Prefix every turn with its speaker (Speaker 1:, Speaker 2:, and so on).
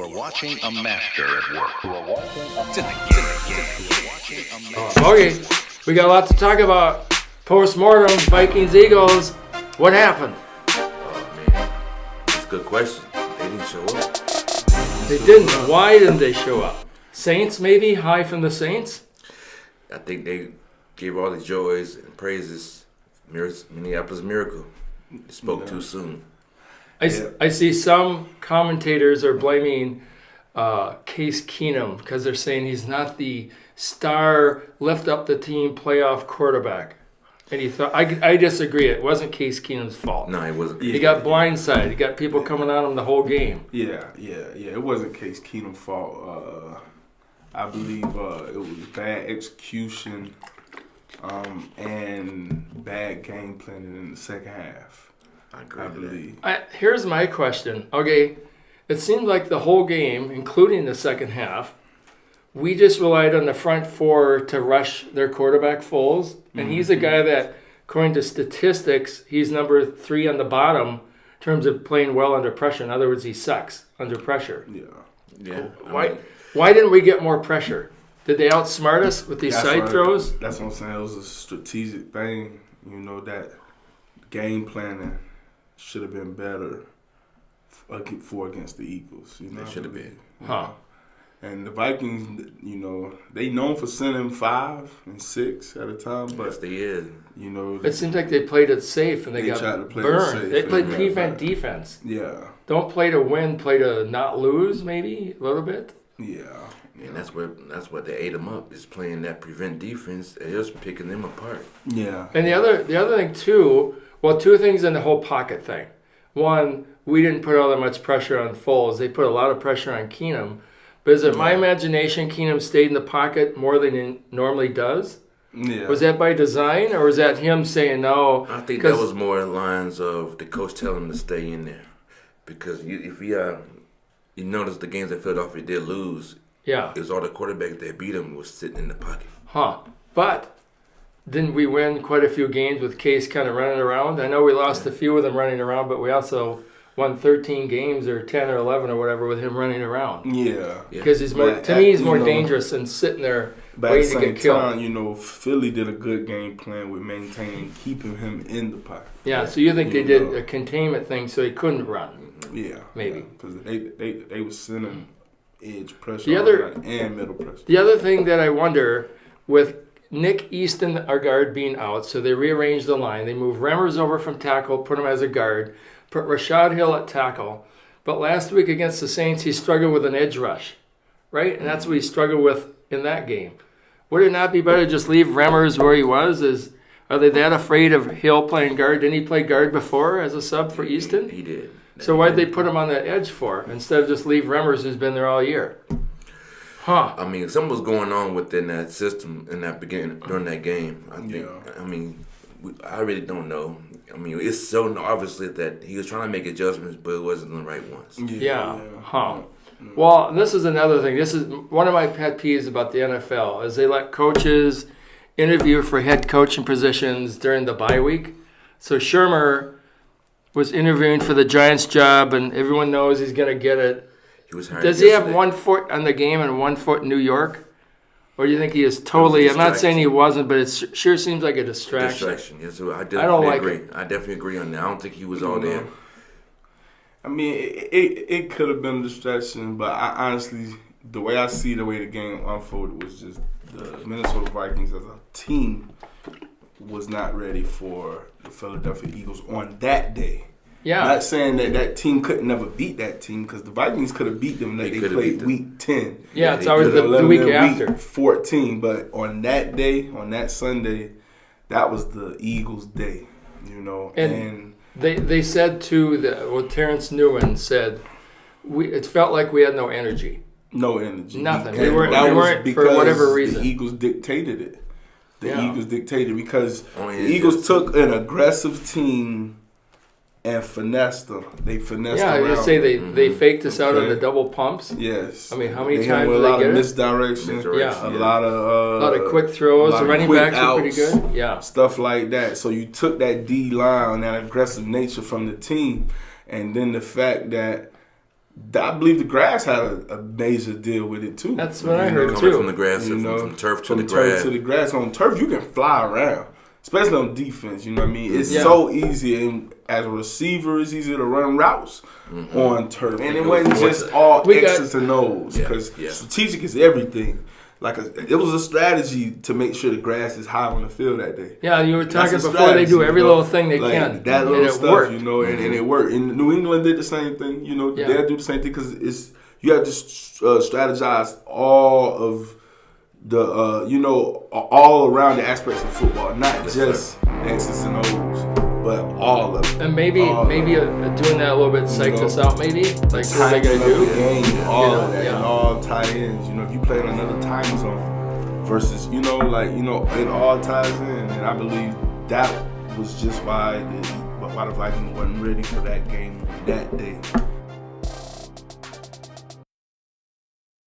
Speaker 1: are watching a master at work.
Speaker 2: Okay, we got a lot to talk about. Post Mortem, Vikings, Eagles. What happened?
Speaker 3: Oh, man. That's a good question. They didn't show up.
Speaker 2: They didn't. Why didn't they show up? Saints, maybe? High from the Saints?
Speaker 3: I think they gave all the joys and praises. Minneapolis Miracle. They spoke too soon.
Speaker 2: I see some commentators are blaming Case Keenum because they're saying he's not the star, lift up the team playoff quarterback. And he thought I disagree. It wasn't Case Keenum's fault.
Speaker 3: No, it wasn't.
Speaker 2: He got blindsided. He got people coming on him the whole game.
Speaker 4: Yeah. It wasn't Case Keenum's fault. I believe it was bad execution and bad game planning in the second half.
Speaker 3: I agree.
Speaker 4: I believe.
Speaker 2: Here's my question. Okay, it seemed like the whole game, including the second half, we just relied on the front four to rush their quarterback Foles. And he's a guy that, according to statistics, he's number 3 on the bottom in terms of playing well under pressure. In other words, he sucks under pressure.
Speaker 3: Yeah.
Speaker 2: Why didn't we get more pressure? Did they outsmart us with these side throws?
Speaker 4: That's what I'm saying. It was a strategic thing. You know, that game planning should have been better for against the Eagles. You know,
Speaker 3: They should have been.
Speaker 4: And the Vikings, you know, they known for sending 5 and 6 at a time, but
Speaker 3: Yes, they is.
Speaker 4: you know,
Speaker 2: It seems like they played it safe and they got
Speaker 4: tried to play it
Speaker 2: burned.
Speaker 4: safe
Speaker 2: They played
Speaker 4: and got
Speaker 2: prevent
Speaker 4: burned.
Speaker 2: defense.
Speaker 4: yeah.
Speaker 2: Don't play to win, play to not lose, maybe a little bit.
Speaker 3: And that's what they ate them up, is playing that prevent defense. They're just picking them apart.
Speaker 4: Yeah.
Speaker 2: And the other thing too, well, 2 things in the whole pocket thing. One, we didn't put all that much pressure on Foles. They put a lot of pressure on Keenum. But is it my imagination Keenum stayed in the pocket more than he normally does?
Speaker 4: Yeah.
Speaker 2: Was that by design, or was that him saying no?
Speaker 3: I think that was more lines of the coach telling him to stay in there. Because you notice the games that Philadelphia did lose,
Speaker 2: Yeah.
Speaker 3: it was all the quarterbacks that beat them was sitting in the pocket.
Speaker 2: But didn't we win quite a few games with Case kind of running around? I know we lost a few of them running around, but we also won 13 games or 10 or 11 or whatever with him running around.
Speaker 4: Yeah.
Speaker 2: Because he's more,
Speaker 4: But
Speaker 2: to me, he's
Speaker 4: you
Speaker 2: more
Speaker 4: know,
Speaker 2: dangerous than sitting there
Speaker 4: But at the
Speaker 2: waiting to
Speaker 4: same
Speaker 2: get killed.
Speaker 4: time, you know, Philly did a good game plan with maintaining, keeping him in the pocket.
Speaker 2: Yeah, so you think they
Speaker 4: You
Speaker 2: did
Speaker 4: know.
Speaker 2: a containment thing so he couldn't run?
Speaker 4: Yeah.
Speaker 2: Maybe.
Speaker 4: Because they were sending edge pressure
Speaker 2: The other-
Speaker 4: and middle pressure.
Speaker 2: The other thing that I wonder, with Nick Easton, our guard, being out, so they rearranged the line. They moved Remmers over from tackle, put him as a guard, put Rashad Hill at tackle. But last week against the Saints, he struggled with an edge rush, right? And that's what he struggled with in that game. Would it not be better to just leave Remmers where he was? Are they that afraid of Hill playing guard? Didn't he play guard before as a sub for Easton?
Speaker 3: He did.
Speaker 2: So why'd they put him on that edge for instead of just leave Remmers, who's been there all year?
Speaker 3: I mean, something was going on within that system in that beginning during that game. I think. I mean, I really don't know. I mean, it's so obviously that he was trying to make adjustments, but it wasn't the right ones.
Speaker 2: Yeah. Well, this is another thing. This is one of my pet peeves about the NFL is they let coaches interview for head coaching positions during the bye week. So Shermer was interviewing for the Giants job, and everyone knows he's going to get it.
Speaker 3: He was hired
Speaker 2: Does he have
Speaker 3: yesterday.
Speaker 2: 1 foot on the game and 1 foot in New York? Or do you think he is totally, I'm not saying he wasn't, but it sure seems like a distraction.
Speaker 3: Yes, so I
Speaker 2: don't
Speaker 3: definitely
Speaker 2: like
Speaker 3: agree.
Speaker 2: it.
Speaker 3: I definitely agree on that. I don't think he was all there.
Speaker 4: I mean, it could have been a distraction, but I honestly, the way the game unfolded was just the Minnesota Vikings as a team was not ready for the Philadelphia Eagles on that day.
Speaker 2: Yeah.
Speaker 4: Not saying that team could never beat that team, because the Vikings could have beat them that
Speaker 3: They
Speaker 4: they
Speaker 3: could have
Speaker 4: played
Speaker 3: beat them.
Speaker 4: week 10.
Speaker 2: Yeah, it's
Speaker 3: they
Speaker 2: always
Speaker 4: Could have
Speaker 2: the
Speaker 4: let
Speaker 2: week
Speaker 4: them
Speaker 2: after.
Speaker 4: week 14, but on that day, on that Sunday, that was the Eagles' day, you know.
Speaker 2: And they said too that Terrence Newman said it felt like we had no energy.
Speaker 4: no energy.
Speaker 2: Nothing.
Speaker 4: Because
Speaker 2: We weren't-
Speaker 4: that
Speaker 2: we
Speaker 4: was
Speaker 2: weren't for
Speaker 4: because
Speaker 2: whatever reason.
Speaker 4: The Eagles dictated it. The
Speaker 2: Yeah.
Speaker 4: Eagles dictated because
Speaker 3: Only
Speaker 4: the
Speaker 3: it's
Speaker 4: Eagles
Speaker 3: just-
Speaker 4: took an aggressive team and finessed them. They finessed
Speaker 2: Yeah,
Speaker 4: around.
Speaker 2: you say they faked us out on
Speaker 4: Okay.
Speaker 2: the double pumps.
Speaker 4: Yes.
Speaker 2: I mean, how many
Speaker 4: They hit them
Speaker 2: times
Speaker 4: with
Speaker 2: did
Speaker 4: a
Speaker 2: they
Speaker 4: lot
Speaker 2: get
Speaker 4: of
Speaker 2: it?
Speaker 4: misdirection.
Speaker 3: Misdirection,
Speaker 4: A
Speaker 3: yeah.
Speaker 4: lot of
Speaker 2: A lot of quick throws. The running
Speaker 4: quick
Speaker 2: backs were pretty
Speaker 4: outs.
Speaker 2: good. Yeah.
Speaker 4: Stuff like that. So you took that D line, that aggressive nature from the team, and then the fact that I believe the grass had a major deal with it too.
Speaker 2: That's what I heard
Speaker 3: Coming
Speaker 2: too.
Speaker 3: from the grass, from turf to the grass.
Speaker 4: To the grass. On turf, you can fly around, especially on defense. You know what I mean? It's so easy, and as a receiver, it's easy to run routes on turf. And it wasn't just all X's and O's, because strategic is everything. Like it was a strategy to make sure the grass is high on the field that day.
Speaker 2: Yeah, you were talking before they do every little thing they can.
Speaker 4: That little stuff,
Speaker 2: worked.
Speaker 4: and it worked. And New England did the same thing. They'll do the same thing because you have to strategize all of the all around the aspects of football, not just X's and O's, but all of it.
Speaker 2: And maybe doing that a little bit psyched us out. Maybe like what they gonna do.
Speaker 4: The game, all of that, and all tie-ins. If you play in another time zone versus it all ties in. And I believe that was just why the Vikings wasn't ready for that game that day.